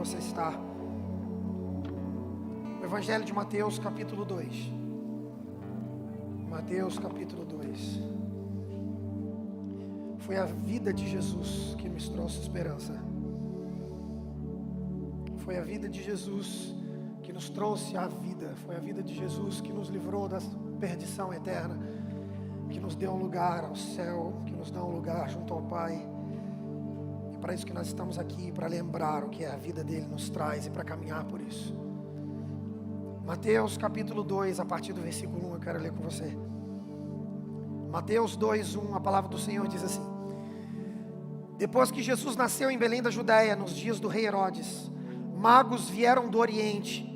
você está. O Evangelho de Mateus, capítulo 2. Mateus, capítulo 2. Foi a vida de Jesus que nos trouxe esperança. Foi a vida de Jesus que nos trouxe a vida. Foi a vida de Jesus que nos livrou da perdição eterna, que nos deu um lugar ao céu, que nos dá um lugar junto ao Pai. É para isso que nós estamos aqui, para lembrar o que a vida dele nos traz e para caminhar por isso. Mateus capítulo 2, a partir do versículo 1, eu quero ler com você. Mateus 2, 1, a palavra do Senhor diz assim: Depois que Jesus nasceu em Belém da Judéia, nos dias do rei Herodes, magos que vieram do Oriente,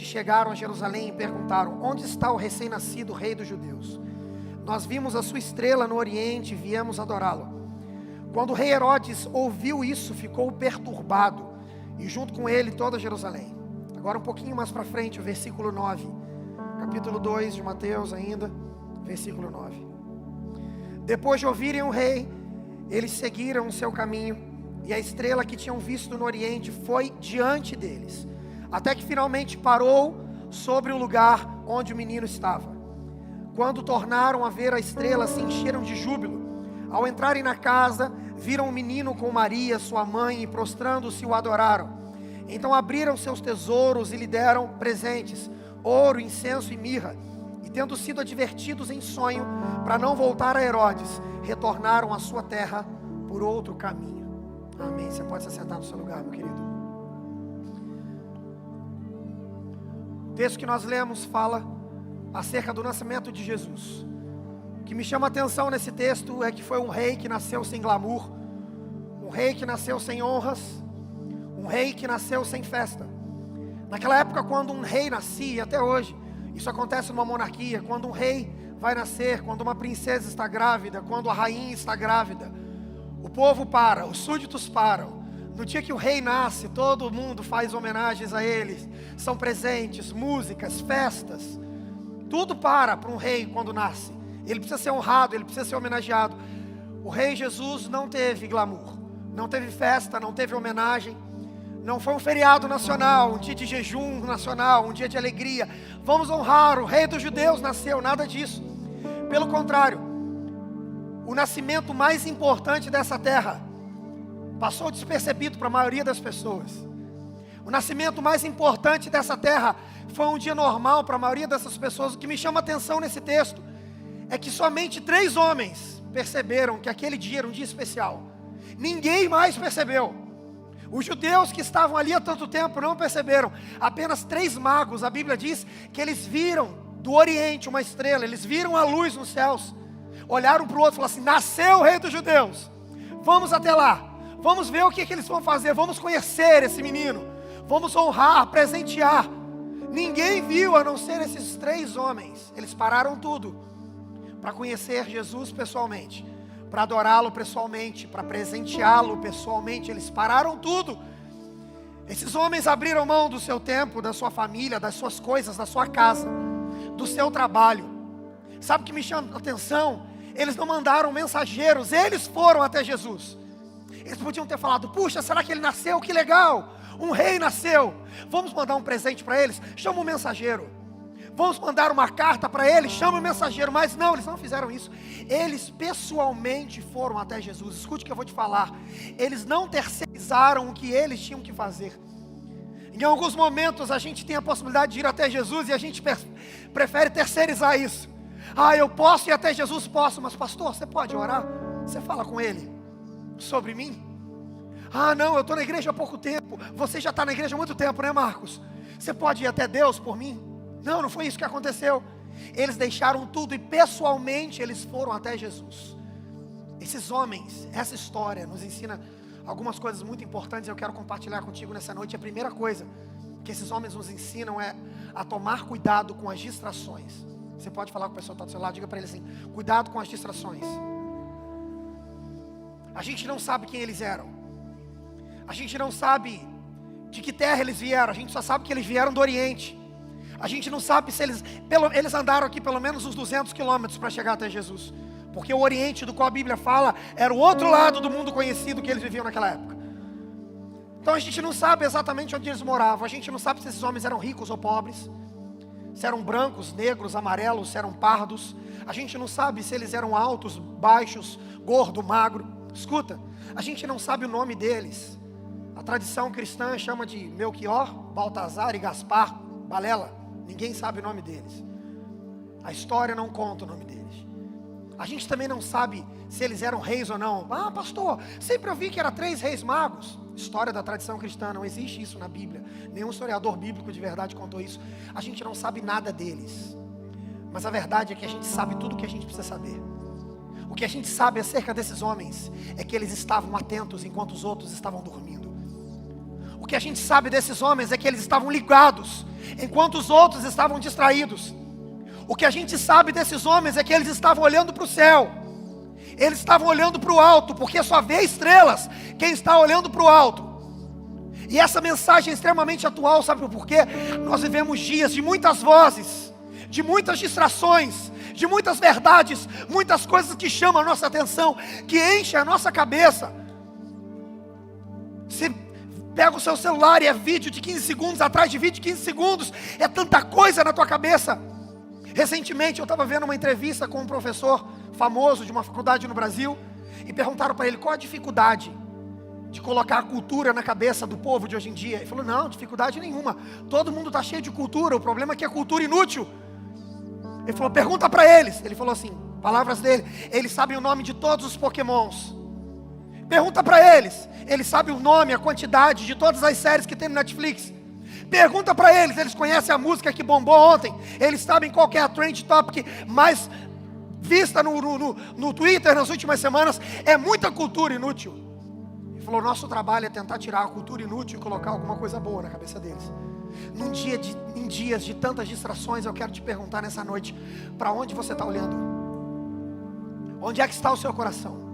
chegaram a Jerusalém e perguntaram: Onde está o recém-nascido rei dos judeus? Nós vimos a sua estrela no Oriente e viemos adorá-lo. Quando o rei Herodes ouviu isso, ficou perturbado, e junto com ele toda Jerusalém. Agora um pouquinho mais para frente, o versículo 9, capítulo 2 de Mateus ainda, versículo 9. Depois de ouvirem o rei, eles seguiram o seu caminho, e a estrela que tinham visto no Oriente foi diante deles, até que finalmente parou sobre o lugar onde o menino estava. Quando tornaram a ver a estrela, se encheram de júbilo. Ao entrarem na casa, viram o menino com Maria, sua mãe, e prostrando-se o adoraram. Então abriram seus tesouros e lhe deram presentes, ouro, incenso e mirra. E tendo sido advertidos em sonho para não voltar a Herodes, retornaram à sua terra por outro caminho. Amém. Você pode se sentar no seu lugar, meu querido. O texto que nós lemos fala acerca do nascimento de Jesus. O que me chama a atenção nesse texto é que foi um rei que nasceu sem glamour, um rei que nasceu sem honras, um rei que nasceu sem festa. Naquela época, quando um rei nascia, até hoje, isso acontece numa monarquia, quando um rei vai nascer, quando uma princesa está grávida, quando a rainha está grávida, o povo para, os súditos param. No dia que o rei nasce, todo mundo faz homenagens a eles, são presentes, músicas, festas, tudo para um rei quando nasce. Ele precisa ser honrado, ele precisa ser homenageado. O rei Jesus não teve glamour, não teve festa, não teve homenagem. Não foi um feriado nacional, um dia de jejum nacional, um dia de alegria. Vamos honrar, o rei dos judeus nasceu, nada disso. Pelo contrário, o nascimento mais importante dessa terra passou despercebido para a maioria das pessoas. O nascimento mais importante dessa terra foi um dia normal para a maioria dessas pessoas. O que me chama a atenção nesse texto é que somente 3 homens perceberam que aquele dia era um dia especial. Ninguém mais percebeu. Os judeus que estavam ali há tanto tempo não perceberam. Apenas 3 magos, a Bíblia diz que eles viram do Oriente uma estrela, eles viram a luz nos céus, olharam para o outro e falaram assim: nasceu o rei dos judeus, vamos até lá, vamos ver o que eles vão fazer, vamos conhecer esse menino, vamos honrar, presentear. Ninguém viu a não ser esses 3 homens. Eles pararam tudo para conhecer Jesus pessoalmente, para adorá-lo pessoalmente, para presenteá-lo pessoalmente. Eles pararam tudo. Esses homens abriram mão do seu tempo, da sua família, das suas coisas, da sua casa, do seu trabalho. Sabe o que me chama a atenção? Eles não mandaram mensageiros, eles foram até Jesus. Eles podiam ter falado: puxa, será que ele nasceu? Que legal, um rei nasceu, vamos mandar um presente para eles, chama um mensageiro. Vamos mandar uma carta para ele, chama o mensageiro. Mas não, eles não fizeram isso. Eles pessoalmente foram até Jesus. Escute o que eu vou te falar. Eles não terceirizaram o que eles tinham que fazer. Em alguns momentos a gente tem a possibilidade de ir até Jesus e a gente prefere terceirizar isso. Ah, eu posso ir até Jesus? Posso, mas pastor, você pode orar? Você fala com ele sobre mim? Ah, não, eu estou na igreja há pouco tempo. Você já está na igreja há muito tempo, né, Marcos? Você pode ir até Deus por mim? Não, não foi isso que aconteceu. Eles deixaram tudo e pessoalmente eles foram até Jesus. Esses homens, essa história nos ensina algumas coisas muito importantes. Eu quero compartilhar contigo nessa noite. A primeira coisa que esses homens nos ensinam é a tomar cuidado com as distrações. Você pode falar com a pessoa que está do seu lado, diga para ele assim: cuidado com as distrações. A gente não sabe quem eles eram. A gente não sabe de que terra eles vieram. A gente só sabe que eles vieram do Oriente. A gente não sabe se eles andaram aqui pelo menos uns 200 quilômetros para chegar até Jesus. Porque o Oriente, do qual a Bíblia fala, era o outro lado do mundo conhecido que eles viviam naquela época. Então a gente não sabe exatamente onde eles moravam. A gente não sabe se esses homens eram ricos ou pobres, se eram brancos, negros, amarelos, se eram pardos. A gente não sabe se eles eram altos, baixos, gordo, magro. Escuta, a gente não sabe o nome deles. A tradição cristã chama de Melquior, Baltazar e Gaspar, Balela. Ninguém sabe o nome deles. A história não conta o nome deles. A gente também não sabe se eles eram reis ou não. Ah, pastor, sempre eu vi que eram 3 reis magos. História da tradição cristã, não existe isso na Bíblia. Nenhum historiador bíblico de verdade contou isso. A gente não sabe nada deles. Mas a verdade é que a gente sabe tudo o que a gente precisa saber. O que a gente sabe acerca desses homens é que eles estavam atentos enquanto os outros estavam dormindo. O que a gente sabe desses homens é que eles estavam ligados enquanto os outros estavam distraídos. O que a gente sabe desses homens é que eles estavam olhando para o céu. Eles estavam olhando para o alto, porque só vê estrelas quem está olhando para o alto. E essa mensagem é extremamente atual, sabe por quê? Nós vivemos dias de muitas vozes, de muitas distrações, de muitas verdades, muitas coisas que chamam a nossa atenção, que enchem a nossa cabeça. Você pega o seu celular e é vídeo de 15 segundos, atrás de vídeo de 15 segundos, é tanta coisa na tua cabeça. Recentemente eu estava vendo uma entrevista com um professor famoso de uma faculdade no Brasil, e perguntaram para ele qual a dificuldade de colocar a cultura na cabeça do povo de hoje em dia. Ele falou, não, dificuldade nenhuma, todo mundo está cheio de cultura, o problema é que é cultura inútil. Ele falou, pergunta para eles. Ele falou assim, palavras dele, eles sabem o nome de todos os pokémons. Pergunta para eles, eles sabem o nome, a quantidade de todas as séries que tem no Netflix. Pergunta para eles conhecem a música que bombou ontem, eles sabem qual que é a trend topic mais vista no Twitter nas últimas semanas. É muita cultura inútil. Ele falou, nosso trabalho é tentar tirar a cultura inútil e colocar alguma coisa boa na cabeça deles. Em dias de tantas distrações, eu quero te perguntar nessa noite, para onde você está olhando? Onde é que está o seu coração?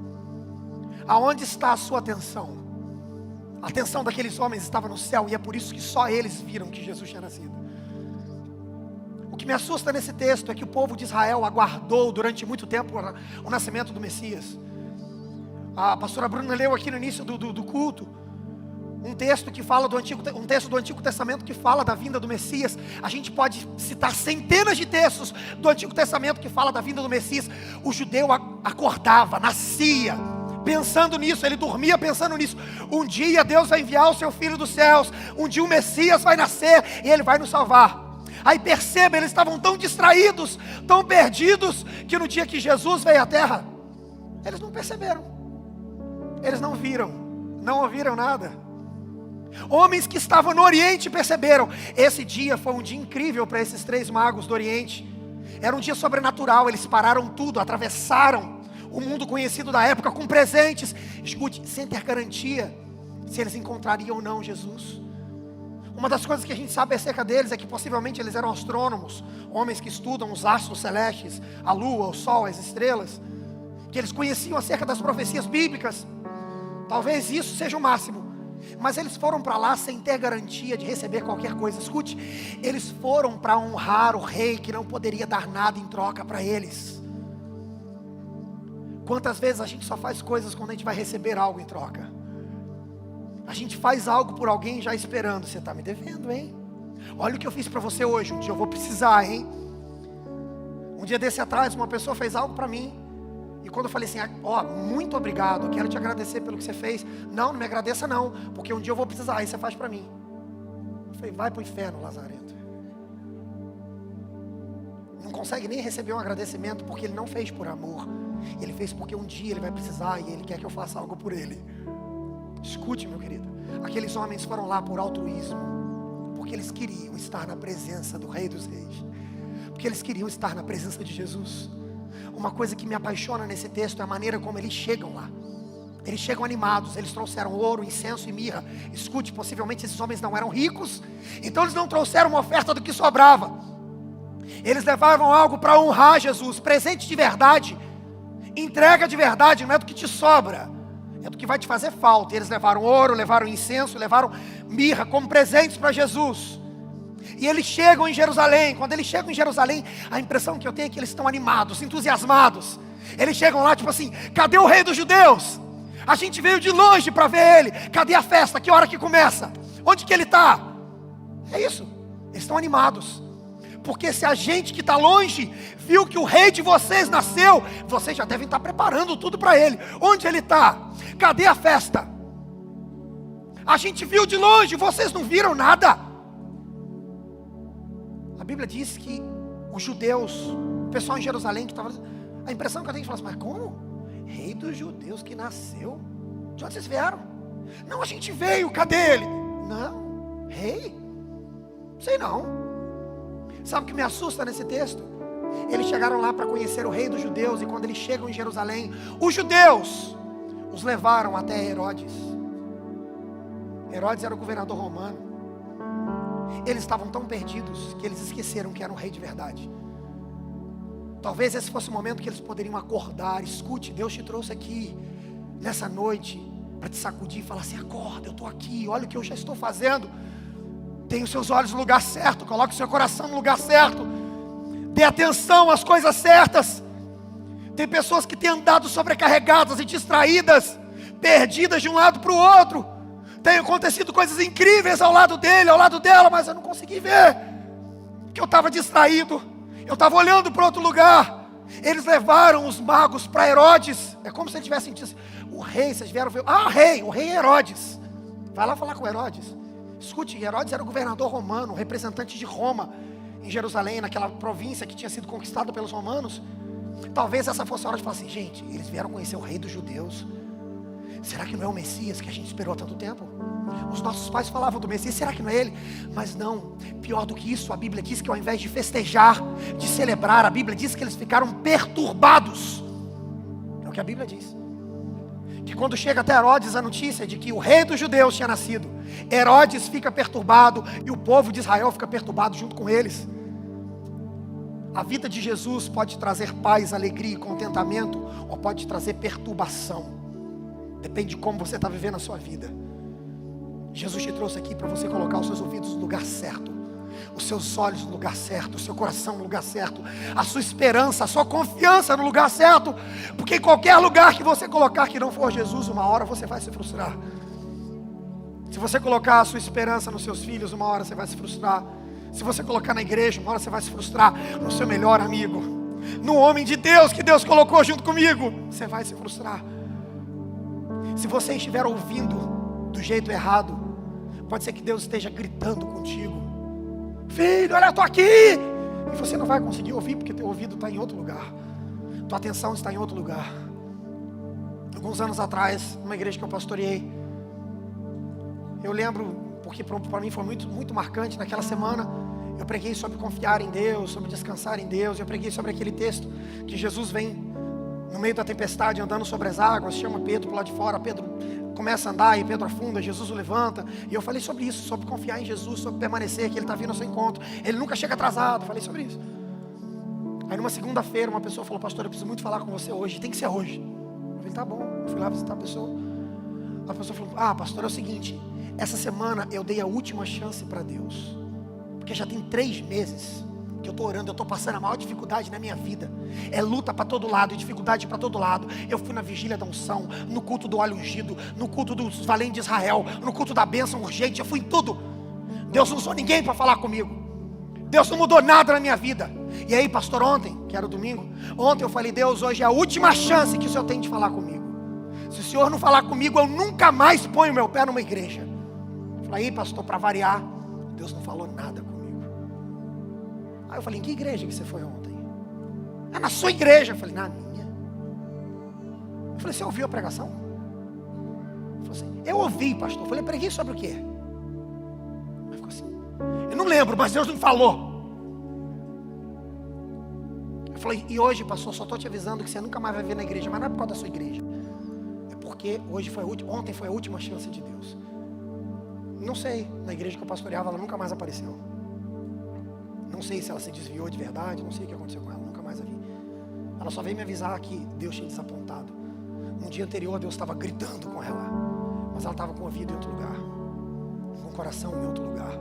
Aonde está a sua atenção? A atenção daqueles homens estava no céu, e é por isso que só eles viram que Jesus tinha nascido. O que me assusta nesse texto é que o povo de Israel aguardou durante muito tempo o nascimento do Messias. A pastora Bruna leu aqui no início do culto um texto que fala um texto do Antigo Testamento que fala da vinda do Messias. A gente pode citar centenas de textos do Antigo Testamento que fala da vinda do Messias. O judeu acordava, nascia pensando nisso, ele dormia pensando nisso. Um dia Deus vai enviar o seu Filho dos céus, um dia o Messias vai nascer e ele vai nos salvar. Aí perceba, eles estavam tão distraídos, tão perdidos, que no dia que Jesus veio à terra, eles não perceberam, eles não viram, não ouviram nada. Homens que estavam no Oriente perceberam. Esse dia foi um dia incrível para esses 3 magos do Oriente. Era um dia sobrenatural, eles pararam tudo, atravessaram o mundo conhecido da época com presentes. Escute, sem ter garantia se eles encontrariam ou não Jesus. Uma das coisas que a gente sabe acerca deles é que possivelmente eles eram astrônomos, homens que estudam os astros celestes, a lua, o sol, as estrelas, que eles conheciam acerca das profecias bíblicas. Talvez isso seja o máximo, mas eles foram para lá sem ter garantia de receber qualquer coisa. Escute, eles foram para honrar o rei que não poderia dar nada em troca para eles. Quantas vezes a gente só faz coisas quando a gente vai receber algo em troca? A gente faz algo por alguém já esperando, você está me devendo, hein? Olha o que eu fiz para você hoje, um dia eu vou precisar, hein? Um dia desse atrás, uma pessoa fez algo para mim, e quando eu falei assim, muito obrigado, quero te agradecer pelo que você fez. Não me agradeça não, porque um dia eu vou precisar, aí você faz para mim. Eu falei, vai para o inferno, Lazarento. Não consegue nem receber um agradecimento, porque ele não fez por amor. Ele fez porque um dia ele vai precisar, e ele quer que eu faça algo por ele. Escute, meu querido, aqueles homens foram lá por altruísmo, porque eles queriam estar na presença do Rei dos Reis, porque eles queriam estar na presença de Jesus. Uma coisa que me apaixona nesse texto é a maneira como eles chegam lá. Eles chegam animados, eles trouxeram ouro, incenso e mirra. Escute, possivelmente esses homens não eram ricos, então eles não trouxeram uma oferta do que sobrava. Eles levavam algo para honrar Jesus, presente de verdade, entrega de verdade, não é do que te sobra, é do que vai te fazer falta. E eles levaram ouro, levaram incenso, levaram mirra como presentes para Jesus. E eles chegam em Jerusalém. Quando eles chegam em Jerusalém, a impressão que eu tenho é que eles estão animados, entusiasmados. Eles chegam lá tipo assim, cadê o rei dos judeus? A gente veio de longe para ver ele. Cadê a festa? Que hora que começa? Onde que ele está? É isso. Eles estão animados. Porque se a gente que está longe viu que o rei de vocês nasceu, vocês já devem estar preparando tudo para ele. Onde ele está? Cadê a festa? A gente viu de longe, vocês não viram nada. A Bíblia diz que os judeus, o pessoal em Jerusalém que estava... A impressão que eu tenho é falar assim, mas como? Rei dos judeus que nasceu? De onde vocês vieram? Não, a gente veio, cadê ele? Não, rei? Sei não. Sabe o que me assusta nesse texto? Eles chegaram lá para conhecer o rei dos judeus, e quando eles chegam em Jerusalém, os judeus os levaram até Herodes. Herodes era o governador romano. Eles estavam tão perdidos que eles esqueceram que era um rei de verdade. Talvez esse fosse o momento que eles poderiam acordar. Escute, Deus te trouxe aqui nessa noite para te sacudir e falar assim, acorda, eu estou aqui, olha o que eu já estou fazendo. Tenha os seus olhos no lugar certo, coloque o seu coração no lugar certo, dê atenção às coisas certas. Tem pessoas que têm andado sobrecarregadas e distraídas, perdidas de um lado para o outro. Tem acontecido coisas incríveis ao lado dele, ao lado dela, mas eu não consegui ver, porque eu estava distraído, eu estava olhando para outro lugar. Eles levaram os magos para Herodes. É como se eles tivessem dito, o rei, vocês vieram ver, o rei é Herodes. Vai lá falar com Herodes. Escute, Herodes era o governador romano, o representante de Roma em Jerusalém, naquela província que tinha sido conquistada pelos romanos. Talvez essa fosse a hora de falar assim, gente, eles vieram conhecer o rei dos judeus. Será que não é o Messias que a gente esperou há tanto tempo? Os nossos pais falavam do Messias, será que não é ele? Mas não, pior do que isso, a Bíblia diz que ao invés de festejar, de celebrar, a Bíblia diz que eles ficaram perturbados. É o que a Bíblia diz. Que quando chega até Herodes a notícia de que o rei dos judeus tinha nascido, Herodes fica perturbado e o povo de Israel fica perturbado junto com eles. A vida de Jesus pode trazer paz, alegria e contentamento, ou pode trazer perturbação. Depende de como você está vivendo a sua vida. Jesus te trouxe aqui para você colocar os seus ouvidos no lugar certo, os seus olhos no lugar certo, o seu coração no lugar certo, a sua esperança, a sua confiança no lugar certo, porque em qualquer lugar que você colocar que não for Jesus, uma hora você vai se frustrar. Se você colocar a sua esperança nos seus filhos, uma hora você vai se frustrar. Se você colocar na igreja, uma hora você vai se frustrar. No seu melhor amigo, no homem de Deus que Deus colocou junto comigo, você vai se frustrar. Se você estiver ouvindo do jeito errado, pode ser que Deus esteja gritando contigo, filho, olha, eu estou aqui, e você não vai conseguir ouvir, porque teu ouvido está em outro lugar, tua atenção está em outro lugar. Alguns anos atrás, numa igreja que eu pastoreei, eu lembro, porque para mim foi muito marcante, naquela semana, eu preguei sobre confiar em Deus, sobre descansar em Deus, eu preguei sobre aquele texto, que Jesus vem no meio da tempestade, andando sobre as águas, chama Pedro para lá de fora, Pedro começa a andar e Pedro afunda, Jesus o levanta, e eu falei sobre isso, sobre confiar em Jesus, sobre permanecer, que Ele está vindo ao seu encontro, Ele nunca chega atrasado, falei sobre isso. Aí numa segunda-feira, uma pessoa falou, pastor, eu preciso muito falar com você hoje, tem que ser hoje. Eu falei, tá bom, eu fui lá visitar a pessoa. A pessoa falou, pastor, é o seguinte, essa semana eu dei a última chance para Deus, porque já tem 3 meses que eu estou orando, eu estou passando a maior dificuldade na minha vida, é luta para todo lado, dificuldade para todo lado. Eu fui na vigília da unção, no culto do óleo ungido, no culto dos valentes de Israel, no culto da bênção urgente, eu fui em tudo. Deus não usou ninguém para falar comigo, Deus não mudou nada na minha vida. E aí, pastor, ontem, que era o domingo, ontem eu falei, Deus, hoje é a última chance que o Senhor tem de falar comigo. Se o Senhor não falar comigo, eu nunca mais ponho meu pé numa igreja. Eu falei, aí, pastor, para variar, Deus não falou nada comigo. Aí eu falei, em que igreja que você foi ontem? Na sua igreja. Eu falei, na minha. Eu falei, você ouviu a pregação? Ele falou assim, eu ouvi, pastor. Eu falei, preguei sobre o quê? Ele ficou assim, eu não lembro, mas Deus não falou. Eu falei, e hoje, pastor, só estou te avisando que você nunca mais vai ver na igreja, mas não é por causa da sua igreja, é porque ontem foi a última chance de Deus. Não sei, na igreja que eu pastoreava, ela nunca mais apareceu. Não sei se ela se desviou de verdade, não sei o que aconteceu com ela, nunca mais a vi. Ela só veio me avisar que Deus tinha desapontado. No dia anterior, Deus estava gritando com ela, mas ela estava com o ouvido em outro lugar, com o coração em outro lugar.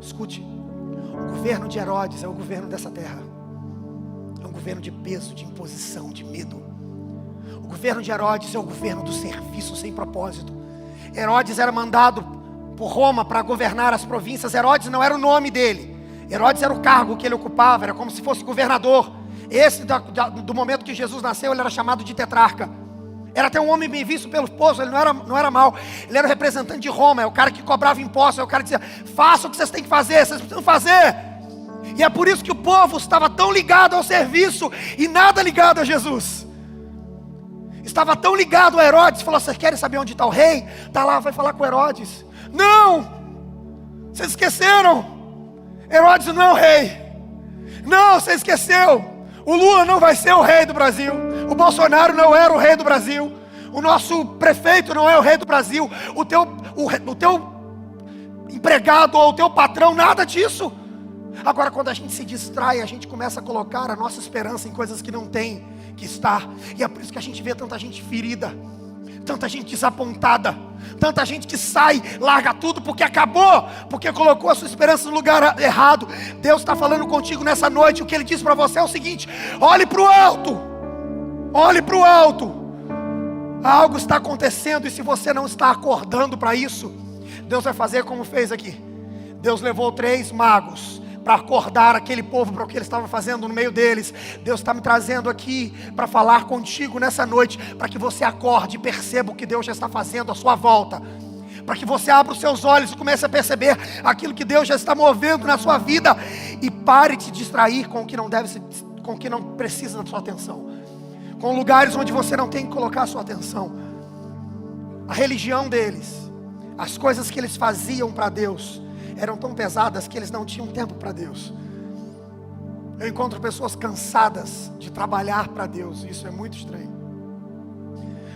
Escute, o governo de Herodes é o governo dessa terra. É um governo de peso, de imposição, de medo. O governo de Herodes é o governo do serviço sem propósito. Herodes era mandado por Roma para governar as províncias. Herodes não era o nome dele. Herodes era o cargo que ele ocupava, era como se fosse governador. Esse, do momento que Jesus nasceu, ele era chamado de tetrarca. Era até um homem bem visto pelo povo, ele não era mau. Ele era o representante de Roma, é o cara que cobrava impostos, é o cara que dizia: faça o que vocês têm que fazer, vocês precisam fazer. E é por isso que o povo estava tão ligado ao serviço e nada ligado a Jesus. Estava tão ligado a Herodes, falou: vocês querem saber onde está o rei? Está lá, vai falar com Herodes. Não! Vocês esqueceram, Herodes não é o rei. Não, você esqueceu. O Lula não vai ser o rei do Brasil. O Bolsonaro não era o rei do Brasil. O nosso prefeito não é o rei do Brasil. O teu empregado ou o teu patrão, nada disso. Agora, quando a gente se distrai, a gente começa a colocar a nossa esperança em coisas que não tem que estar. E é por isso que a gente vê tanta gente ferida, tanta gente desapontada, tanta gente que sai, larga tudo porque acabou, porque colocou a sua esperança no lugar errado. Deus está falando contigo nessa noite. O que Ele diz para você é o seguinte: olhe para o alto, olhe para o alto. Algo está acontecendo, e se você não está acordando para isso, Deus vai fazer como fez aqui. Deus levou 3 magos para acordar aquele povo para o que Ele estava fazendo no meio deles. Deus está me trazendo aqui para falar contigo nessa noite, para que você acorde e perceba o que Deus já está fazendo à sua volta, para que você abra os seus olhos e comece a perceber aquilo que Deus já está movendo na sua vida, e pare de se distrair com o que não deve, com o que não precisa da sua atenção, com lugares onde você não tem que colocar a sua atenção. A religião deles, as coisas que eles faziam para Deus, eram tão pesadas que eles não tinham tempo para Deus. Eu encontro pessoas cansadas de trabalhar para Deus, isso é muito estranho.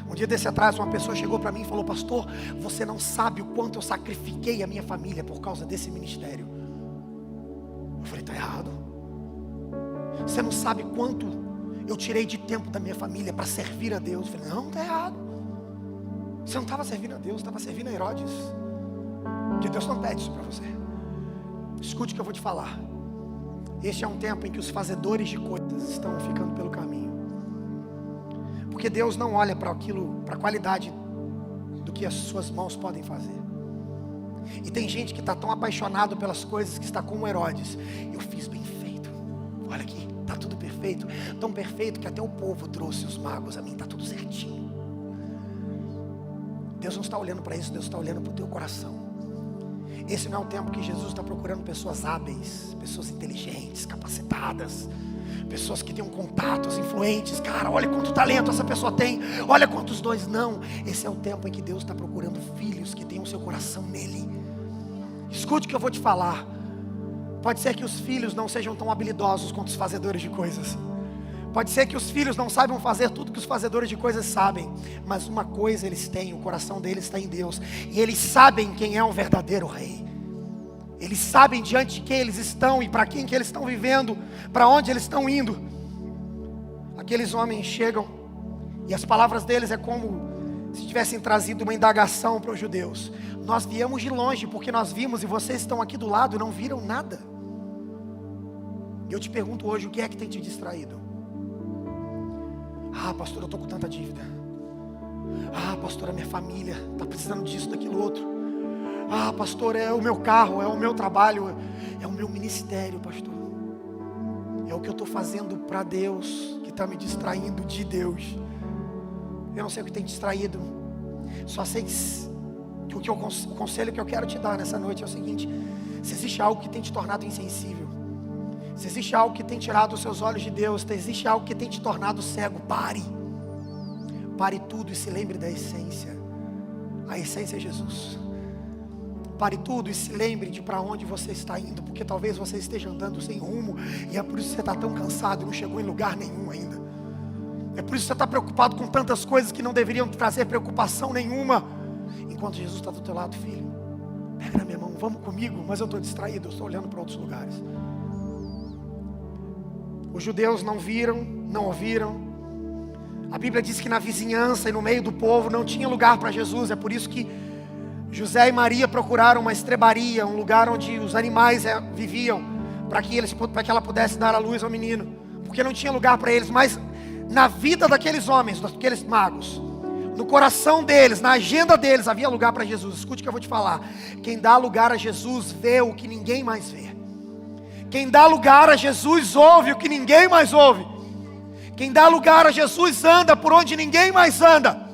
Um dia desse atrás, uma pessoa chegou para mim e falou: pastor, você não sabe o quanto eu sacrifiquei a minha família por causa desse ministério. Eu falei: está errado. Você não sabe quanto eu tirei de tempo da minha família para servir a Deus. Eu falei: não, está errado. Você não estava servindo a Deus, estava servindo a Herodes. Que Deus não pede isso para você. Escute o que eu vou te falar. Este é um tempo em que os fazedores de coisas estão ficando pelo caminho, porque Deus não olha para aquilo, para a qualidade do que as suas mãos podem fazer. E tem gente que está tão apaixonado pelas coisas que está como Herodes: eu fiz bem feito, olha aqui, está tudo perfeito, tão perfeito que até o povo trouxe os magos a mim, está tudo certinho. Deus não está olhando para isso, Deus está olhando para o teu coração. Esse não é um tempo que Jesus está procurando pessoas hábeis, pessoas inteligentes, capacitadas, pessoas que tenham contatos, influentes. Cara, olha quanto talento essa pessoa tem, olha quantos dons. Não, esse é o tempo em que Deus está procurando filhos que tenham seu coração nele. Escute o que eu vou te falar. Pode ser que os filhos não sejam tão habilidosos quanto os fazedores de coisas. Pode ser que os filhos não saibam fazer tudo que os fazedores de coisas sabem, mas uma coisa eles têm: o coração deles está em Deus, e eles sabem quem é um verdadeiro rei. Eles sabem diante de quem eles estão e para quem que eles estão vivendo, para onde eles estão indo. Aqueles homens chegam, e as palavras deles é como se tivessem trazido uma indagação para os judeus: nós viemos de longe porque nós vimos, e vocês estão aqui do lado e não viram nada. Eu te pergunto hoje: o que é que tem te distraído? Ah, pastor, eu estou com tanta dívida. Ah, pastor, a minha família está precisando disso, daquilo outro. Ah, pastor, é o meu carro, é o meu trabalho, é o meu ministério, pastor. É o que eu estou fazendo para Deus que está me distraindo de Deus. Eu não sei o que tem te distraído. Só sei que o conselho que eu quero te dar nessa noite é o seguinte: se existe algo que tem te tornado insensível, se existe algo que tem tirado os seus olhos de Deus, se existe algo que tem te tornado cego, pare tudo e se lembre da essência. A essência é Jesus. Pare tudo e se lembre de para onde você está indo, porque talvez você esteja andando sem rumo, e é por isso que você está tão cansado e não chegou em lugar nenhum ainda. É por isso que você está preocupado com tantas coisas que não deveriam trazer preocupação nenhuma, enquanto Jesus está do teu lado. Filho, pega na minha mão, vamos comigo. Mas eu estou distraído, eu estou olhando para outros lugares. Os judeus não viram, não ouviram. A Bíblia diz que na vizinhança e no meio do povo não tinha lugar para Jesus. É por isso que José e Maria procuraram uma estrebaria, um lugar onde os animais viviam, para que ela pudesse dar à luz ao menino, porque não tinha lugar para eles. Mas na vida daqueles homens, daqueles magos, no coração deles, na agenda deles, havia lugar para Jesus. Escute o que eu vou te falar. Quem dá lugar a Jesus vê o que ninguém mais vê. Quem dá lugar a Jesus ouve o que ninguém mais ouve. Quem dá lugar a Jesus anda por onde ninguém mais anda.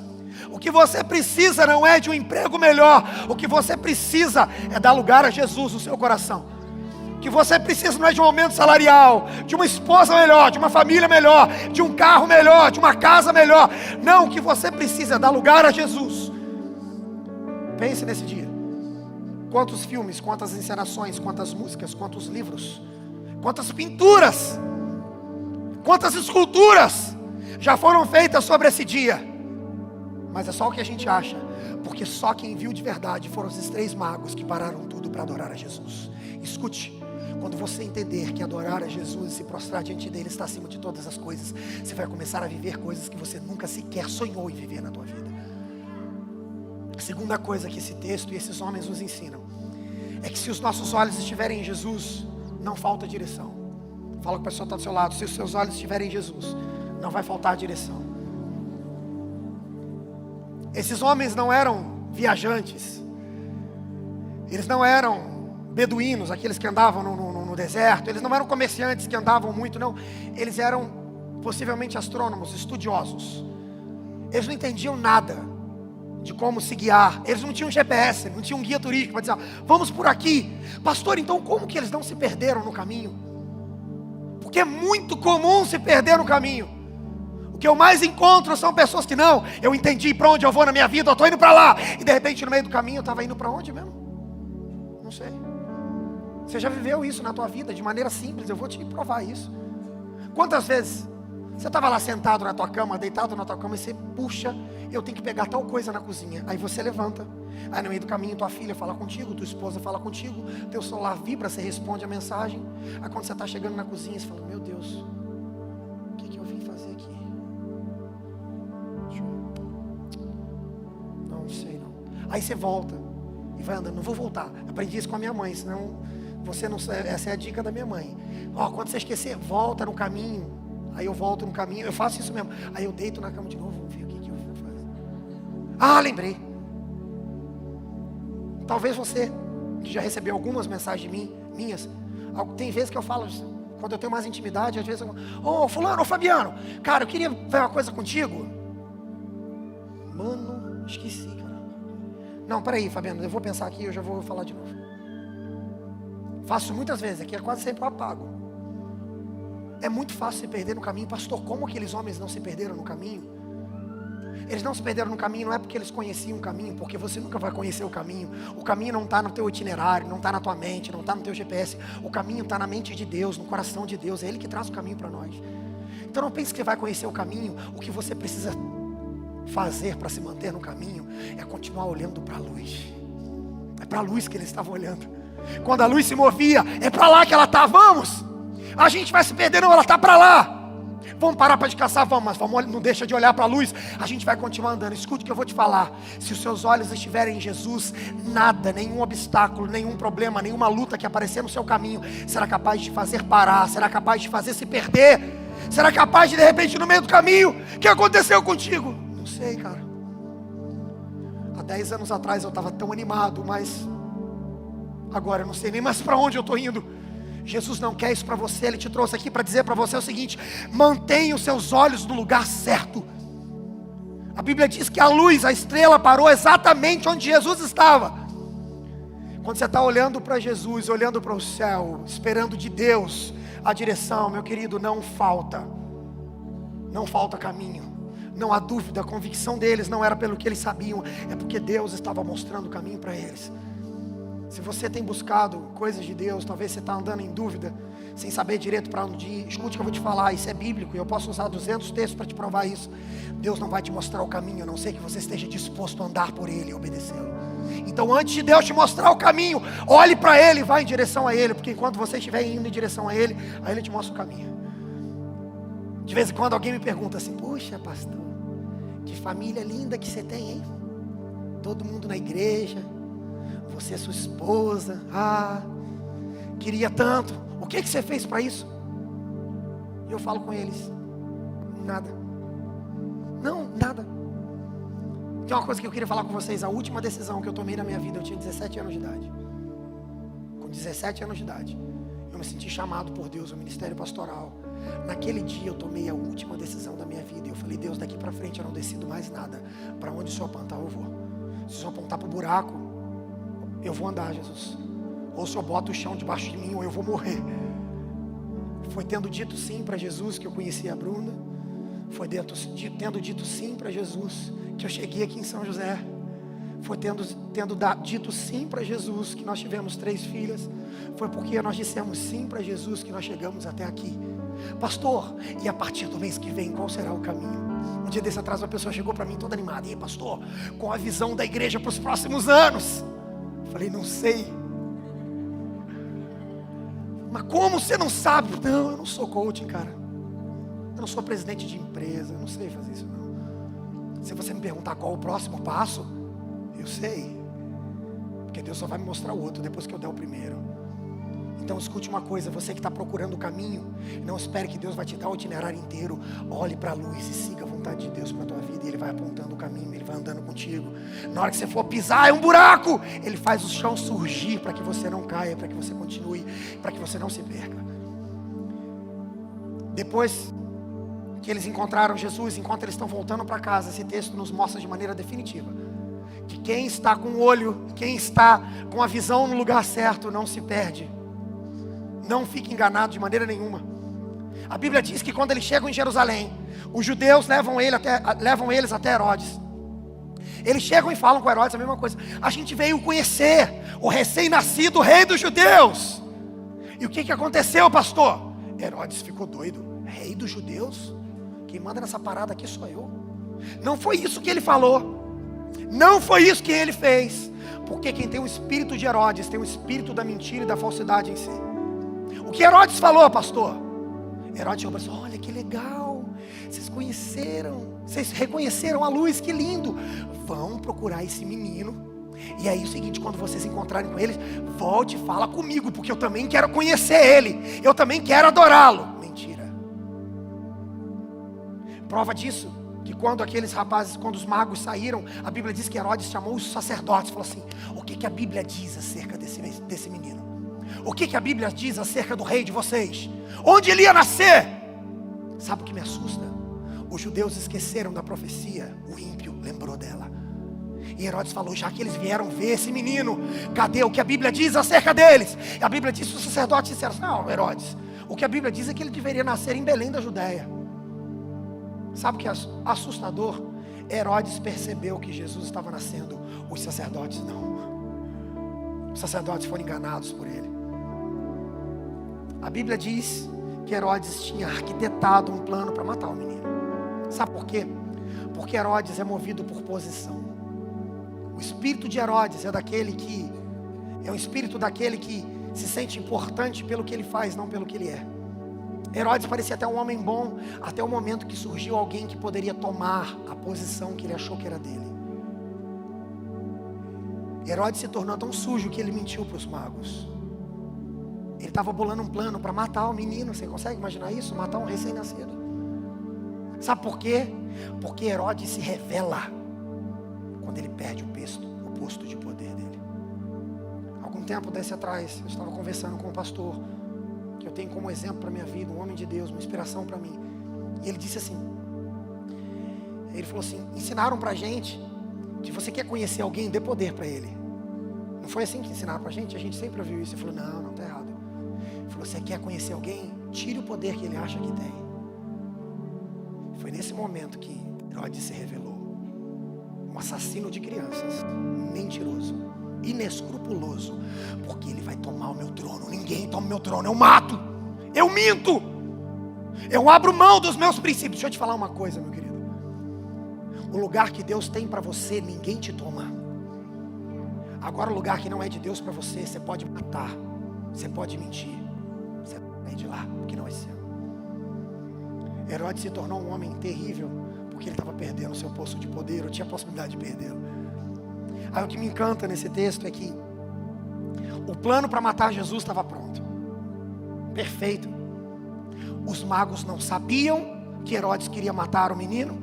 O que você precisa não é de um emprego melhor. O que você precisa é dar lugar a Jesus no seu coração. O que você precisa não é de um aumento salarial, de uma esposa melhor, de uma família melhor, de um carro melhor, de uma casa melhor. Não, o que você precisa é dar lugar a Jesus. Pense nesse dia. Quantos filmes, quantas encenações, quantas músicas, quantos livros, quantas pinturas, quantas esculturas já foram feitas sobre esse dia. Mas é só o que a gente acha, porque só quem viu de verdade foram esses 3 magos que pararam tudo para adorar a Jesus. Escute, quando você entender que adorar a Jesus e se prostrar diante dele está acima de todas as coisas, você vai começar a viver coisas que você nunca sequer sonhou em viver na tua vida. A segunda coisa que esse texto e esses homens nos ensinam é que se os nossos olhos estiverem em Jesus, não falta direção. Fala com a pessoa que está do seu lado. Se os seus olhos estiverem em Jesus, não vai faltar direção. Esses homens não eram viajantes. Eles não eram beduínos, aqueles que andavam no deserto. Eles não eram comerciantes que andavam muito, não. Eles eram possivelmente astrônomos, estudiosos. Eles não entendiam nada de como se guiar. Eles não tinham GPS, não tinham guia turístico para dizer, vamos por aqui. Pastor, então como que eles não se perderam no caminho? Porque é muito comum se perder no caminho. O que eu mais encontro são pessoas que não, eu entendi para onde eu vou na minha vida, eu estou indo para lá. E de repente no meio do caminho eu estava indo para onde mesmo? Não sei. Você já viveu isso na tua vida de maneira simples, eu vou te provar isso. Quantas vezes você estava lá sentado na tua cama, deitado na tua cama, e você puxa, eu tenho que pegar tal coisa na cozinha. Aí você levanta, aí no meio do caminho tua filha fala contigo, tua esposa fala contigo, teu celular vibra, você responde a mensagem. Aí quando você está chegando na cozinha, você fala, meu Deus, o que eu vim fazer aqui? Não sei não. Aí você volta e vai andando, não vou voltar. Aprendi isso com a minha mãe, senão você não, essa é a dica da minha mãe. Quando você esquecer, volta no caminho. Aí eu volto no caminho, eu faço isso mesmo. Aí eu deito na cama de novo, vamos ver o que eu vou fazer. Ah, lembrei. Talvez você, que já recebeu algumas mensagens minhas, tem vezes que eu falo, quando eu tenho mais intimidade, às vezes eu falo, fulano, Fabiano, cara, eu queria ver uma coisa contigo. Mano, esqueci, cara. Não, peraí, Fabiano, eu vou pensar aqui, eu já vou falar de novo. Faço muitas vezes, aqui é quase sempre eu apago. É muito fácil se perder no caminho. Pastor, como aqueles homens não se perderam no caminho? Eles não se perderam no caminho, não é porque eles conheciam o caminho, porque você nunca vai conhecer o caminho. O caminho não está no teu itinerário, não está na tua mente, não está no teu GPS. O caminho está na mente de Deus, no coração de Deus. É Ele que traz o caminho para nós. Então não pense que você vai conhecer o caminho. O que você precisa fazer para se manter no caminho é continuar olhando para a luz. É para a luz que eles estavam olhando. Quando a luz se movia, é para lá que ela está, vamos! A gente vai se perder, não, ela está para lá. Vamos parar para descansar, vamos, mas não deixa de olhar para a luz. A gente vai continuar andando. Escute o que eu vou te falar. Se os seus olhos estiverem em Jesus, nada, nenhum obstáculo, nenhum problema, nenhuma luta que aparecer no seu caminho será capaz de fazer parar, será capaz de fazer se perder, será capaz de repente no meio do caminho, o que aconteceu contigo? Não sei, cara. Há 10 anos atrás eu estava tão animado, mas agora eu não sei nem mais para onde eu estou indo. Jesus não quer isso para você. Ele te trouxe aqui para dizer para você o seguinte: mantenha os seus olhos no lugar certo. A Bíblia diz que a luz, a estrela parou exatamente onde Jesus estava. Quando você está olhando para Jesus, olhando para o céu, esperando de Deus a direção, meu querido, não falta caminho. Não há dúvida, a convicção deles não era pelo que eles sabiam, é porque Deus estava mostrando o caminho para eles. Se você tem buscado coisas de Deus, talvez você está andando em dúvida, sem saber direito para onde ir, escute o que eu vou te falar, isso é bíblico, e eu posso usar 200 textos para te provar isso. Deus não vai te mostrar o caminho, a não ser que você esteja disposto a andar por Ele e obedecê-lo. Então antes de Deus te mostrar o caminho, olhe para Ele e vá em direção a Ele, porque enquanto você estiver indo em direção a Ele, aí Ele te mostra o caminho. De vez em quando alguém me pergunta assim: puxa, pastor, que família linda que você tem, hein? Todo mundo na igreja, você é sua esposa, queria tanto, o que você fez para isso? E eu falo com eles: nada. Tem uma coisa que eu queria falar com vocês. A última decisão que eu tomei na minha vida, eu tinha 17 anos de idade. Com 17 anos de idade, eu me senti chamado por Deus ao ministério pastoral. Naquele dia eu tomei a última decisão da minha vida. Eu falei: Deus, daqui para frente eu não decido mais nada. Para onde o Senhor apontar eu vou. Se o Senhor apontar para o buraco, eu vou andar, Jesus. Ou o Senhor bota o chão debaixo de mim, ou eu vou morrer. Foi tendo dito sim para Jesus que eu conheci a Bruna. Foi tendo dito sim para Jesus que eu cheguei aqui em São José. Foi tendo dito sim para Jesus que nós tivemos 3 filhas. Foi porque nós dissemos sim para Jesus que nós chegamos até aqui. Pastor, e a partir do mês que vem, qual será o caminho? Um dia desse atrás uma pessoa chegou para mim toda animada: e aí, pastor, com a visão da igreja para os próximos anos? Eu falei: não sei. Mas como você não sabe? Não, eu não sou coaching, cara. Eu não sou presidente de empresa. Eu não sei fazer isso, não. Se você me perguntar qual o próximo passo, eu sei. Porque Deus só vai me mostrar o outro depois que eu der o primeiro. Então escute uma coisa: você que está procurando o caminho, não espere que Deus vai te dar o itinerário inteiro. Olhe para a luz e siga a vontade de Deus para a tua vida. E Ele vai apontando o caminho, Ele vai andando contigo. Na hora que você for pisar, é um buraco, Ele faz o chão surgir para que você não caia, para que você continue, para que você não se perca. Depois que eles encontraram Jesus, enquanto eles estão voltando para casa, esse texto nos mostra de maneira definitiva que quem está com o olho, quem está com a visão no lugar certo, não se perde. Não fique enganado de maneira nenhuma. A Bíblia diz que quando eles chegam em Jerusalém, os judeus levam eles até Herodes. Eles chegam e falam com Herodes a mesma coisa: a gente veio conhecer o recém-nascido rei dos judeus. E o que aconteceu, pastor? Herodes ficou doido. Rei dos judeus? Quem manda nessa parada aqui sou eu. Não foi isso que ele falou. Não foi isso que ele fez. Porque quem tem o espírito de Herodes tem o espírito da mentira e da falsidade em si. O que Herodes falou, pastor? Herodes chegou e falou: olha que legal, vocês conheceram, vocês reconheceram a luz, que lindo. Vão procurar esse menino. E aí o seguinte, quando vocês encontrarem com ele, volte e fala comigo, porque eu também quero conhecer ele, eu também quero adorá-lo. Mentira. Prova disso, que quando aqueles rapazes, quando os magos saíram, a Bíblia diz que Herodes chamou os sacerdotes e falou assim: o que a Bíblia diz acerca desse menino? O que a Bíblia diz acerca do rei de vocês? Onde ele ia nascer? Sabe o que me assusta? Os judeus esqueceram da profecia, o ímpio lembrou dela. E Herodes falou: já que eles vieram ver esse menino, cadê o que a Bíblia diz acerca deles? E a Bíblia diz, os sacerdotes disseram: não, Herodes, o que a Bíblia diz é que ele deveria nascer em Belém da Judéia. Sabe o que é assustador? Herodes percebeu que Jesus estava nascendo, os sacerdotes não. Os sacerdotes foram enganados por ele. A Bíblia diz que Herodes tinha arquitetado um plano para matar o menino. Sabe por quê? Porque Herodes é movido por posição. O espírito de Herodes é o espírito daquele que se sente importante pelo que ele faz, não pelo que ele é. Herodes parecia até um homem bom, até o momento que surgiu alguém que poderia tomar a posição que ele achou que era dele. Herodes se tornou tão sujo que ele mentiu para os magos. Ele estava bolando um plano para matar o menino. Você consegue imaginar isso? Matar um recém-nascido. Sabe por quê? Porque Herodes se revela quando ele perde o posto de poder dele. Algum tempo desse atrás, eu estava conversando com um pastor que eu tenho como exemplo para a minha vida, um homem de Deus, uma inspiração para mim. E ele disse assim, ele falou assim: ensinaram para a gente que você quer conhecer alguém, dê poder para ele. Não foi assim que ensinaram para a gente sempre ouviu isso. Ele falou: não está errado. Ele falou: você quer conhecer alguém, tire o poder que ele acha que tem. Foi nesse momento que Herodes se revelou um assassino de crianças, mentiroso, inescrupuloso, porque ele vai tomar o meu trono. Ninguém toma o meu trono, eu mato, eu minto, eu abro mão dos meus princípios. Deixa eu te falar uma coisa, meu querido: o lugar que Deus tem para você, ninguém te toma. Agora o lugar que não é de Deus para você, você pode matar, você pode mentir, você vai de lá, porque não é seu. Herodes se tornou um homem terrível, porque ele estava perdendo o seu posto de poder, ou tinha a possibilidade de perdê-lo. Aí o que me encanta nesse texto é que o plano para matar Jesus estava pronto, perfeito. Os magos não sabiam que Herodes queria matar o menino,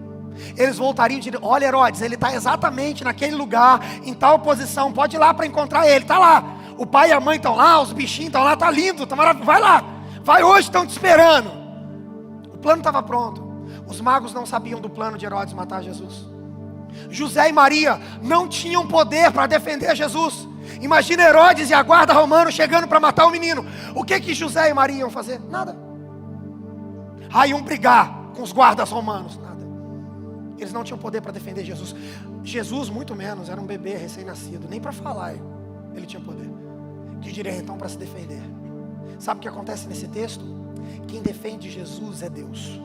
Eles voltariam e diriam: olha, Herodes, ele está exatamente naquele lugar, em tal posição, pode ir lá para encontrar ele, está lá. O pai e a mãe estão lá, os bichinhos estão lá, está lindo, está maravilhoso, vai lá, vai hoje, estão te esperando. O plano estava pronto. Os magos não sabiam do plano de Herodes matar Jesus. José e Maria não tinham poder para defender Jesus. Imagina Herodes e a guarda romana chegando para matar o menino. O que José e Maria iam fazer? Nada. Iam brigar com os guardas romanos. Nada. Eles não tinham poder para defender Jesus. Jesus muito menos, era um bebê recém-nascido. Nem para falar ele tinha poder. Que diria então para se defender? Sabe o que acontece nesse texto? Quem defende Jesus é Deus.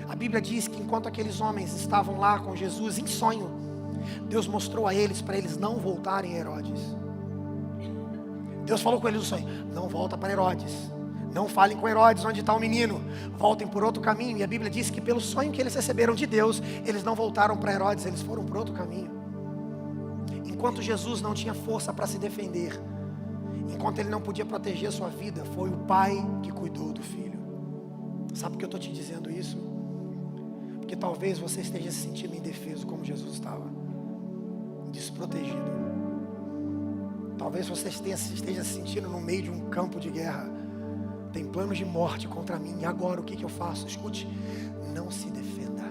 A Bíblia diz que enquanto aqueles homens estavam lá com Jesus em sonho, Deus mostrou a eles para eles não voltarem a Herodes. Deus falou com eles no sonho: não volta para Herodes, não falem com Herodes onde está o menino, voltem por outro caminho. E a Bíblia diz que pelo sonho que eles receberam de Deus, eles não voltaram para Herodes, eles foram por outro caminho. Enquanto Jesus não tinha força para se defender, enquanto ele não podia proteger a sua vida, foi o pai que cuidou do filho. Sabe por que eu estou te dizendo isso? Porque talvez você esteja se sentindo indefeso como Jesus estava, desprotegido. Talvez você esteja se sentindo no meio de um campo de guerra. Tem planos de morte contra mim, e agora o que eu faço? Escute, não se defenda.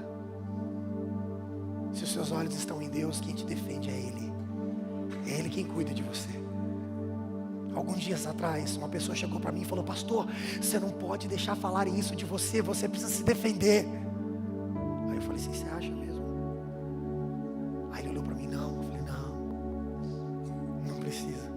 Se os seus olhos estão em Deus, quem te defende é Ele. É Ele quem cuida de você. Alguns dias atrás, uma pessoa chegou para mim e falou: pastor, você não pode deixar falarem isso de você, você precisa se defender. Aí eu falei assim: você acha mesmo? Aí ele olhou para mim: não. Eu falei: não precisa.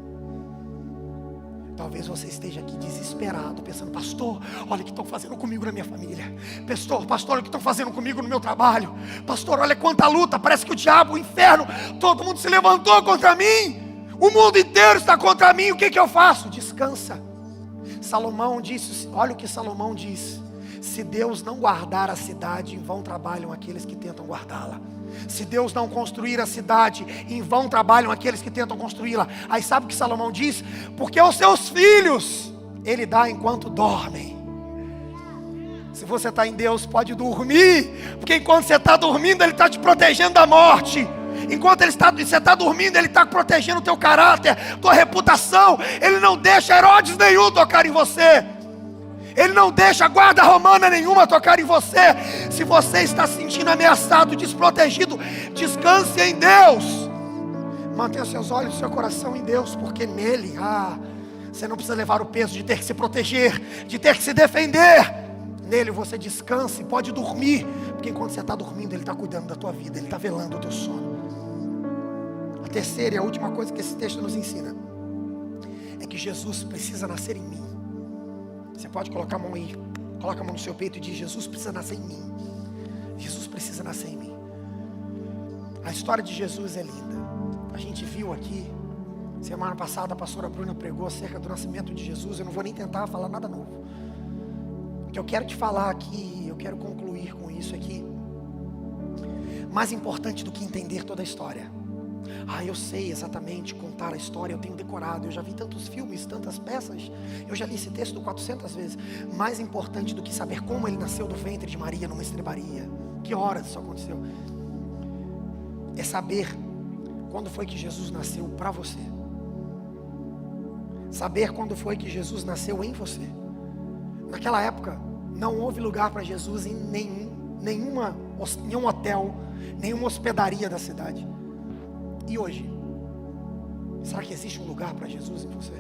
Talvez você esteja aqui desesperado, pensando: pastor, olha o que estão fazendo comigo na minha família. Pastor, olha o que estão fazendo comigo no meu trabalho. Pastor, olha quanta luta, parece que o diabo, o inferno, todo mundo se levantou contra mim. O mundo inteiro está contra mim, o que eu faço? Descansa. Salomão disse, olha o que Salomão diz: se Deus não guardar a cidade, em vão trabalham aqueles que tentam guardá-la. Se Deus não construir a cidade, em vão trabalham aqueles que tentam construí-la. Aí sabe o que Salomão diz? Porque os seus filhos Ele dá enquanto dormem. Se você está em Deus, pode dormir, porque enquanto você está dormindo, Ele está te protegendo da morte. Enquanto você está dormindo, Ele está protegendo o teu caráter, tua reputação. Ele não deixa Herodes nenhum tocar em você. Ele não deixa guarda romana nenhuma tocar em você. Se você está se sentindo ameaçado, desprotegido, descanse em Deus. Mantenha seus olhos e seu coração em Deus, porque nele, você não precisa levar o peso de ter que se proteger, de ter que se defender. Nele você descansa e pode dormir, porque enquanto você está dormindo, Ele está cuidando da tua vida, Ele está velando o teu sono. A terceira e a última coisa que esse texto nos ensina é que Jesus precisa nascer em mim. Você pode colocar a mão aí, coloca a mão no seu peito e diz: Jesus precisa nascer em mim. Jesus precisa nascer em mim. A história de Jesus é linda. A gente viu aqui, semana passada a pastora Bruna pregou acerca do nascimento de Jesus. Eu não vou nem tentar falar nada novo. O que eu quero te falar aqui, eu quero concluir com isso aqui. Mais importante do que entender toda a história. Eu sei exatamente contar a história, eu tenho decorado, eu já vi tantos filmes, tantas peças, eu já li esse texto 400 vezes. Mais importante do que saber como ele nasceu do ventre de Maria numa estrebaria, que horas isso aconteceu, é saber quando foi que Jesus nasceu para você. Saber quando foi que Jesus nasceu em você. Naquela época não houve lugar para Jesus em nenhum hotel, nenhuma hospedaria da cidade. E hoje, será que existe um lugar para Jesus em você?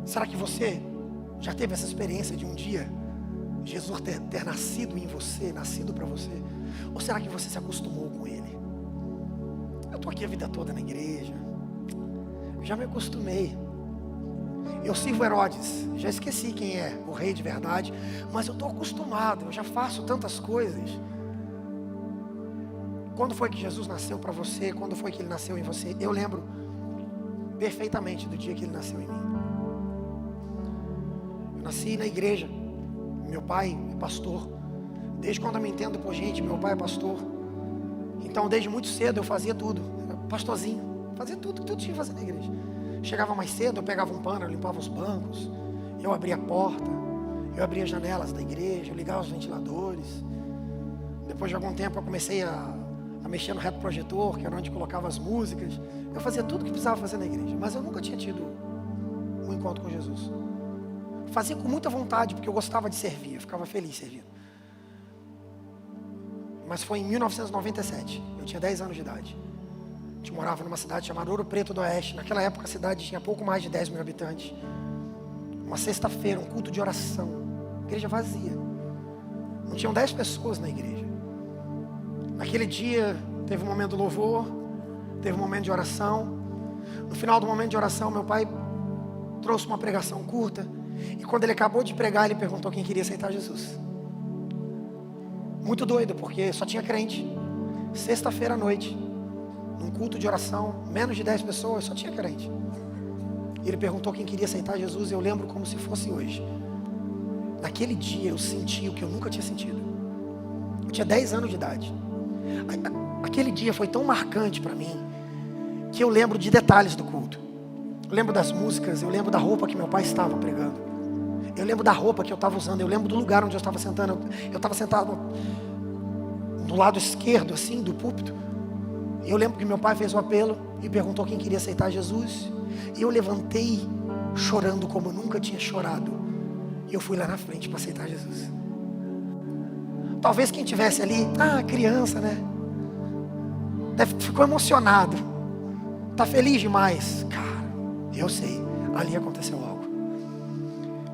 Será que você já teve essa experiência de um dia Jesus ter nascido em você, nascido para você? Ou será que você se acostumou com Ele? Eu estou aqui a vida toda na igreja, eu já me acostumei. Eu sirvo Herodes, já esqueci quem é o rei de verdade, mas eu estou acostumado, eu já faço tantas coisas. Quando foi que Jesus nasceu para você? Quando foi que Ele nasceu em você? Eu lembro perfeitamente do dia que Ele nasceu em mim. Eu nasci na igreja. Meu pai é pastor. Desde quando eu me entendo por gente, meu pai é pastor. Então desde muito cedo eu fazia tudo. Era pastorzinho. Fazia tudo que tinha que fazer na igreja. Chegava mais cedo, eu pegava um pano, eu limpava os bancos. Eu abria a porta. Eu abria as janelas da igreja. Eu ligava os ventiladores. Depois de algum tempo eu comecei a mexer no retroprojetor, que era onde colocava as músicas. Eu fazia tudo que precisava fazer na igreja, mas eu nunca tinha tido um encontro com Jesus. Fazia com muita vontade, porque eu gostava de servir, eu ficava feliz servindo. Mas foi em 1997, eu tinha 10 anos de idade. A gente morava numa cidade chamada Ouro Preto do Oeste. Naquela época a cidade tinha pouco mais de 10 mil habitantes. Uma sexta-feira, um culto de oração, igreja vazia. Não tinham 10 pessoas na igreja. Naquele dia teve um momento de louvor, teve um momento de oração. No final do momento de oração, meu pai trouxe uma pregação curta. E quando ele acabou de pregar, ele perguntou quem queria aceitar Jesus. Muito doido, porque só tinha crente. Sexta-feira à noite, num culto de oração, menos de 10 pessoas, só tinha crente. E ele perguntou quem queria aceitar Jesus. E eu lembro como se fosse hoje. Naquele dia eu senti o que eu nunca tinha sentido. Eu tinha 10 anos de idade. Aquele dia foi tão marcante para mim, que eu lembro de detalhes do culto. Eu lembro das músicas, eu lembro da roupa que meu pai estava pregando. Eu lembro da roupa que eu estava usando, eu lembro do lugar onde eu estava sentando. Eu estava sentado do lado esquerdo, assim, do púlpito. E eu lembro que meu pai fez o apelo e perguntou quem queria aceitar Jesus. E eu levantei chorando como eu nunca tinha chorado. E eu fui lá na frente para aceitar Jesus. Talvez quem estivesse ali, criança, né? Ficou emocionado. Tá feliz demais. Cara, eu sei, ali aconteceu algo.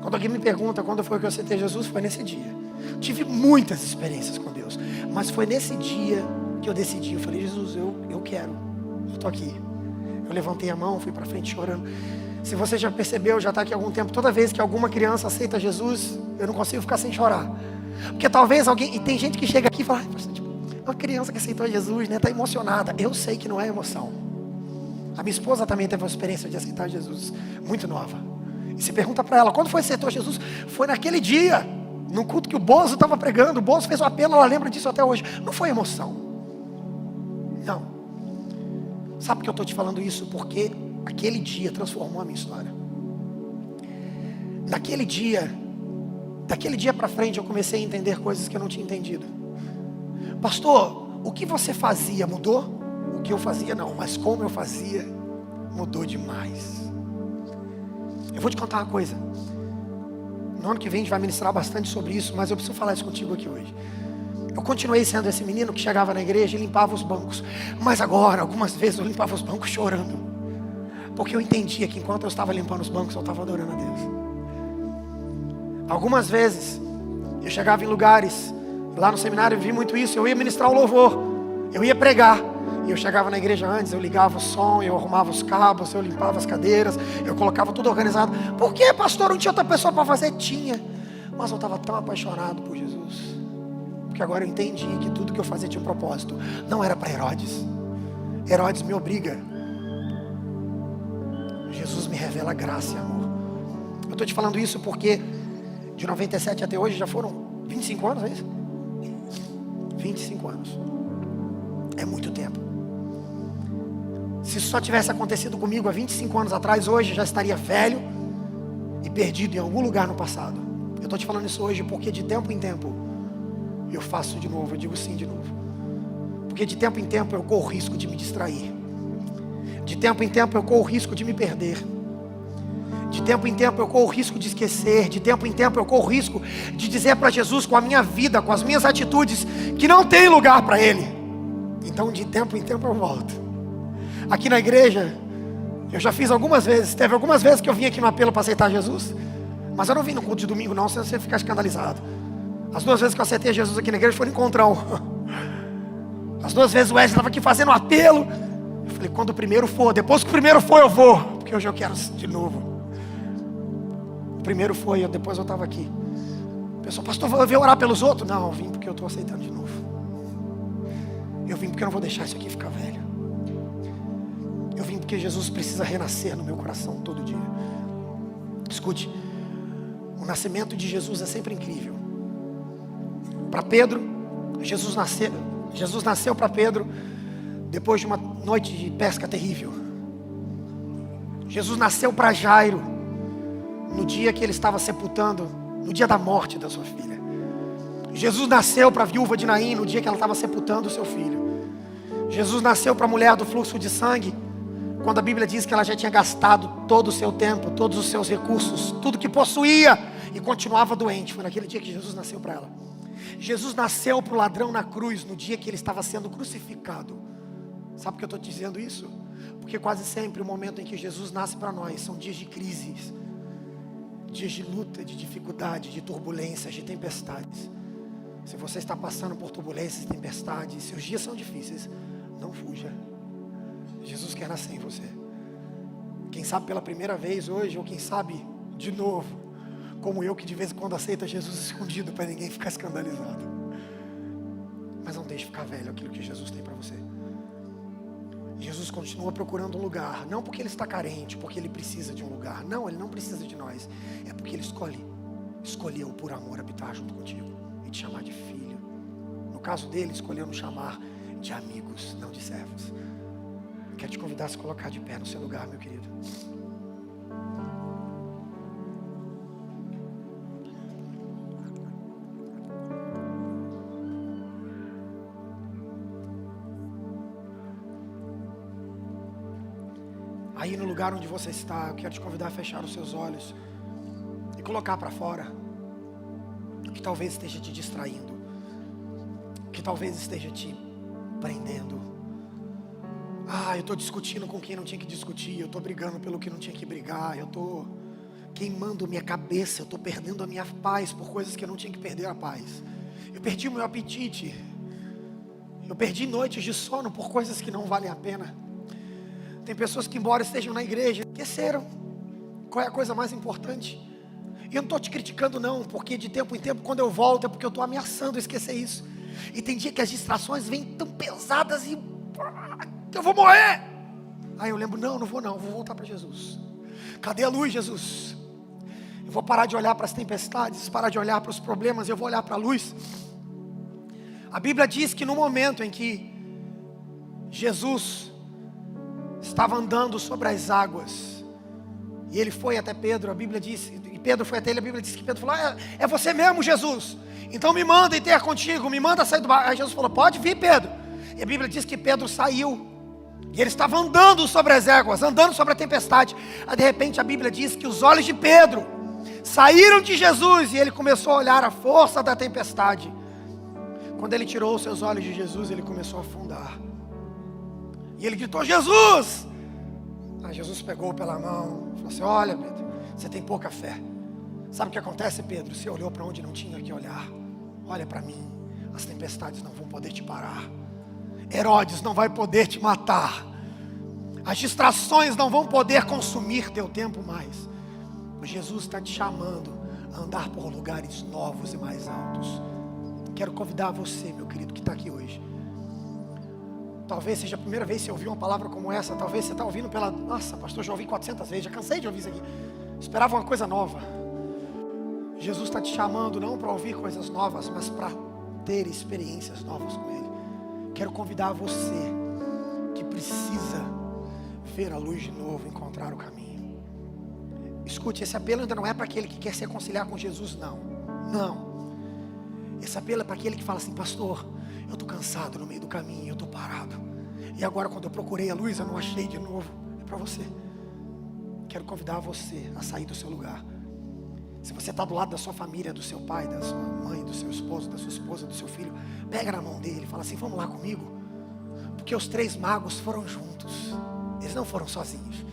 Quando alguém me pergunta quando foi que eu aceitei Jesus, foi nesse dia. Tive muitas experiências com Deus, mas foi nesse dia que eu decidi. Eu falei, Jesus, eu quero, eu tô aqui. Eu levantei a mão, fui para frente chorando. Se você já percebeu, já está aqui há algum tempo, toda vez que alguma criança aceita Jesus, eu não consigo ficar sem chorar. Porque talvez alguém, e tem gente que chega aqui e fala, uma criança que aceitou Jesus, né, está emocionada. Eu sei que não é emoção. A minha esposa também teve uma experiência de aceitar Jesus, muito nova. E se pergunta para ela, quando foi que aceitou Jesus? Foi naquele dia, no culto que o Bozo estava pregando. O Bozo fez o apelo, ela lembra disso até hoje. Não foi emoção. Não. Sabe por que eu estou te falando isso? Porque aquele dia transformou a minha história. Daquele dia para frente eu comecei a entender coisas que eu não tinha entendido. Pastor, o que você fazia mudou? O que eu fazia não, mas como eu fazia mudou demais. Eu vou te contar uma coisa. No ano que vem a gente vai ministrar bastante sobre isso, mas eu preciso falar isso contigo aqui hoje. Eu continuei sendo esse menino que chegava na igreja e limpava os bancos. Mas agora, algumas vezes eu limpava os bancos chorando. Porque eu entendia que enquanto eu estava limpando os bancos, eu estava adorando a Deus. Algumas vezes, eu chegava em lugares, lá no seminário eu vi muito isso, eu ia ministrar o louvor, eu ia pregar. E eu chegava na igreja antes, eu ligava o som, eu arrumava os cabos, eu limpava as cadeiras, eu colocava tudo organizado. Por que, pastor, não tinha outra pessoa para fazer? Tinha. Mas eu estava tão apaixonado por Jesus. Porque agora eu entendi que tudo que eu fazia tinha um propósito. Não era para Herodes. Herodes me obriga. Jesus me revela graça e amor. Eu estou te falando isso porque de 97 até hoje já foram 25 anos, é isso? 25 anos. É muito tempo. Se isso só tivesse acontecido comigo há 25 anos atrás, hoje eu já estaria velho e perdido em algum lugar no passado. Eu estou te falando isso hoje porque de tempo em tempo eu faço de novo, eu digo sim de novo. Porque de tempo em tempo eu corro o risco de me distrair. De tempo em tempo eu corro o risco de me perder. De tempo em tempo eu corro o risco de esquecer. De tempo em tempo eu corro o risco de dizer para Jesus com a minha vida, com as minhas atitudes, que não tem lugar para Ele. Então de tempo em tempo eu volto. Aqui na igreja, eu já fiz algumas vezes. Teve algumas vezes que eu vim aqui no apelo para aceitar Jesus. Mas eu não vim no culto de domingo não, senão você ficar escandalizado. As 2 vezes que eu aceitei Jesus aqui na igreja foi no encontrão. As 2 vezes o Wesley estava aqui fazendo um apelo. Eu falei, quando o primeiro for, depois que o primeiro for eu vou. Porque hoje eu quero de novo. O primeiro foi, depois eu estava aqui. O pessoal, pastor, eu vim orar pelos outros? Não, eu vim porque eu estou aceitando de novo. Eu vim porque eu não vou deixar isso aqui ficar velho. Eu vim porque Jesus precisa renascer no meu coração todo dia. Escute, o nascimento de Jesus é sempre incrível. Para Pedro, Jesus nasceu para Pedro depois de uma noite de pesca terrível. Jesus nasceu para Jairo no dia que ele estava sepultando, no dia da morte da sua filha. Jesus nasceu para a viúva de Naim no dia que ela estava sepultando o seu filho. Jesus nasceu para a mulher do fluxo de sangue, quando a Bíblia diz que ela já tinha gastado todo o seu tempo, todos os seus recursos, tudo que possuía, e continuava doente. Foi naquele dia que Jesus nasceu para ela. Jesus nasceu para o ladrão na cruz, no dia que ele estava sendo crucificado. Sabe por que eu estou dizendo isso? Porque quase sempre o momento em que Jesus nasce para nós são dias de crises, dias de luta, de dificuldade, de turbulências, de tempestades. Se você está passando por turbulências e tempestades, se os dias são difíceis, não fuja. Jesus quer nascer em você. Quem sabe pela primeira vez hoje, ou quem sabe de novo, como eu que de vez em quando aceita Jesus escondido para ninguém ficar escandalizado. Mas não deixe ficar velho aquilo que Jesus tem para você. Jesus continua procurando um lugar, não porque ele está carente, porque ele precisa de um lugar. Não, ele não precisa de nós. É porque ele escolheu por amor habitar junto contigo e te chamar de filho. No caso dele, escolheu nos chamar de amigos, não de servos. Quero te convidar a se colocar de pé no seu lugar, meu querido. Aí no lugar onde você está, eu quero te convidar a fechar os seus olhos e colocar para fora o que talvez esteja te distraindo, o que talvez esteja te prendendo. Eu estou discutindo com quem não tinha que discutir, eu estou brigando pelo que não tinha que brigar, eu estou queimando minha cabeça, eu estou perdendo a minha paz por coisas que eu não tinha que perder a paz. Eu perdi o meu apetite, eu perdi noites de sono por coisas que não valem a pena. Tem pessoas que, embora estejam na igreja, esqueceram qual é a coisa mais importante. E eu não estou te criticando não, porque de tempo em tempo, quando eu volto, é porque eu estou ameaçando esquecer isso. E tem dia que as distrações vêm tão pesadas e eu vou morrer. Aí eu lembro, não vou voltar para Jesus. Cadê a luz, Jesus? Eu vou parar de olhar para as tempestades, parar de olhar para os problemas, eu vou olhar para a luz. A Bíblia diz que no momento em que Jesus estava andando sobre as águas, e ele foi até Pedro, a Bíblia diz, e Pedro foi até ele, a Bíblia diz que Pedro falou, é você mesmo, Jesus, então me manda ir ter contigo, me manda sair do barco. Aí Jesus falou, pode vir, Pedro. E a Bíblia diz que Pedro saiu, e ele estava andando sobre as águas, andando sobre a tempestade. Aí de repente a Bíblia diz que os olhos de Pedro saíram de Jesus, e ele começou a olhar a força da tempestade. Quando ele tirou os seus olhos de Jesus, ele começou a afundar. E ele gritou, Jesus! Aí Jesus pegou pela mão e falou assim, olha, Pedro, você tem pouca fé. Sabe o que acontece, Pedro? Você olhou para onde não tinha que olhar. Olha para mim, as tempestades não vão poder te parar. Herodes não vai poder te matar. As distrações não vão poder consumir teu tempo mais. Mas Jesus está te chamando a andar por lugares novos e mais altos. Quero convidar você, meu querido, que está aqui hoje. Talvez seja a primeira vez que você ouviu uma palavra como essa. Talvez você está ouvindo pela... Nossa, pastor, já ouvi 400 vezes. Já cansei de ouvir isso aqui. Esperava uma coisa nova. Jesus está te chamando não para ouvir coisas novas, mas para ter experiências novas com Ele. Quero convidar você que precisa ver a luz de novo, encontrar o caminho. Escute, esse apelo ainda não é para aquele que quer se reconciliar com Jesus, não. Não. Esse apelo é para aquele que fala assim, pastor, eu estou cansado no meio do caminho, eu estou parado. E agora quando eu procurei a luz, eu não achei de novo. É para você. Quero convidar você a sair do seu lugar. Se você está do lado da sua família, do seu pai, da sua mãe, do seu esposo, da sua esposa, do seu filho, pega na mão dele e fala assim, vamos lá comigo. Porque os 3 magos foram juntos. Eles não foram sozinhos.